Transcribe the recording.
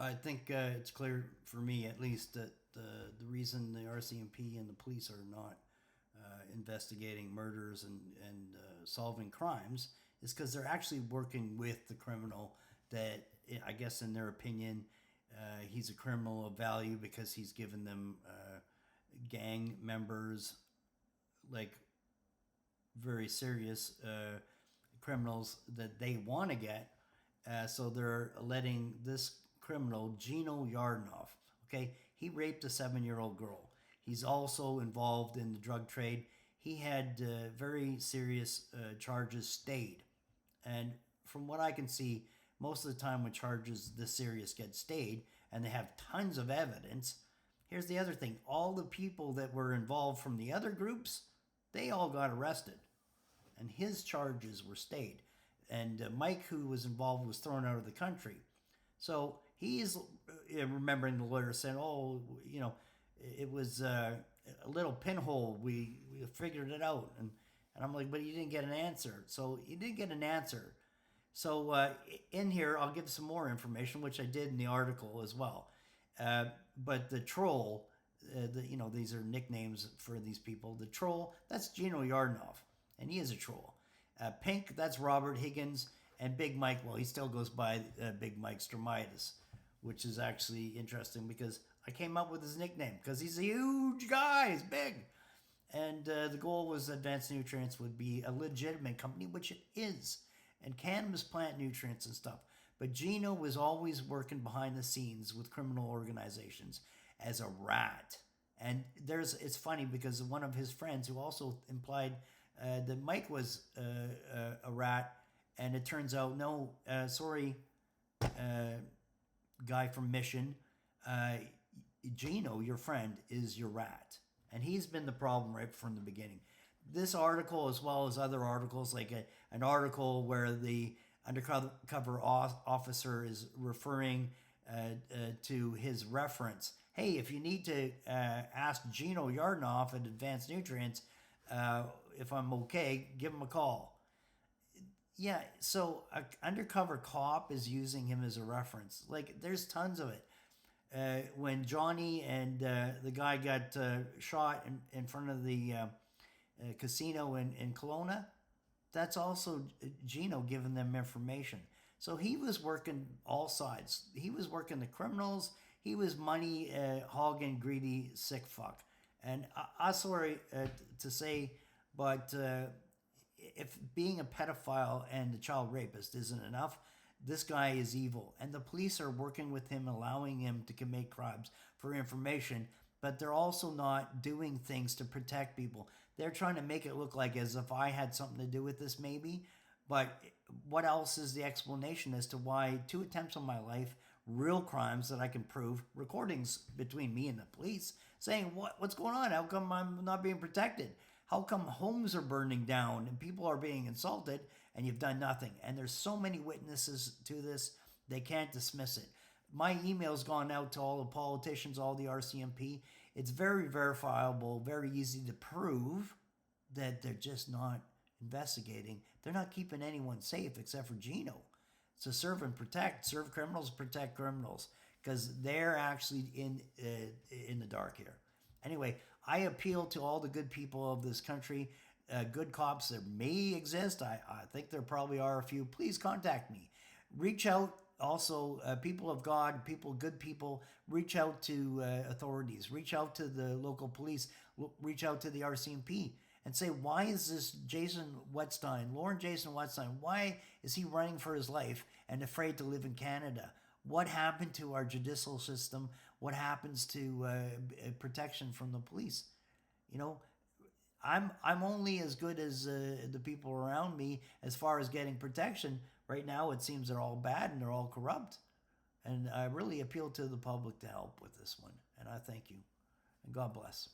I think it's clear for me, at least, that the reason the RCMP and the police are not investigating murders and solving crimes is because they're actually working with the criminal. That, I guess, in their opinion, he's a criminal of value because he's given them gang members, like very serious criminals that they want to get. So they're letting this criminal, Gino Yordanov, okay, he raped a 7-year-old girl. He's also involved in the drug trade. He had very serious charges stayed. And from what I can see, most of the time when charges this serious get stayed and they have tons of evidence, here's the other thing. All the people that were involved from the other groups, they all got arrested. And his charges were stayed. And Mike, who was involved, was thrown out of the country. So he is remembering the lawyer saying, oh, it was a little pinhole. We figured it out. And I'm like, but you didn't get an answer. So you didn't get an answer. So in here, I'll give some more information, which I did in the article as well. But the troll, these are nicknames for these people. The troll, that's Gino Yordanov, and he is a troll. Pink, that's Robert Higgins. And Big Mike, well, he still goes by Big Mike Straumietis, which is actually interesting because I came up with his nickname because he's a huge guy. He's big. And the goal was Advanced Nutrients would be a legitimate company, which it is, and cannabis plant nutrients and stuff. But Gino was always working behind the scenes with criminal organizations as a rat. And it's funny because one of his friends who also implied that Mike was a rat, and it turns out, no, sorry, guy from Mission, Gino, your friend, is your rat. And he's been the problem right from the beginning. This article, as well as other articles, like an article where the undercover officer is referring to his reference. Hey, if you need to ask Gino Yordanov at Advanced Nutrients if I'm okay, give him a call. Yeah, so an undercover cop is using him as a reference. Like, there's tons of it. When Johnny and the guy got shot in front of the casino in Kelowna, that's also Gino giving them information. So he was working all sides. He was working the criminals. He was money hogging, greedy, sick fuck. And I'm sorry to say, but if being a pedophile and a child rapist isn't enough, this guy is evil. And the police are working with him, allowing him to commit crimes for information, but they're also not doing things to protect people. They're trying to make it look like as if I had something to do with this, maybe. But what else is the explanation as to why 2 attempts on my life, real crimes that I can prove, recordings between me and the police, saying, what's going on? How come I'm not being protected? How come homes are burning down and people are being insulted and you've done nothing? And there's so many witnesses to this, they can't dismiss it. My email's gone out to all the politicians, all the RCMP. It's very verifiable, very easy to prove that they're just not investigating. They're not keeping anyone safe except for Gino. So serve and protect. Serve criminals, protect criminals, because they're actually in the dark here. Anyway, I appeal to all the good people of this country, good cops that may exist. I think there probably are a few. Please contact me. Reach out. Also, people of God, good people, reach out to authorities. Reach out to the local police. Reach out to the RCMP and say, why is this Lauren Jason Wetstein, why is he running for his life and afraid to live in Canada? What happened to our judicial system? What happens to protection from the police? I'm only as good as the people around me as far as getting protection. Right now, it seems they're all bad and they're all corrupt. And I really appeal to the public to help with this one. And I thank you. And God bless.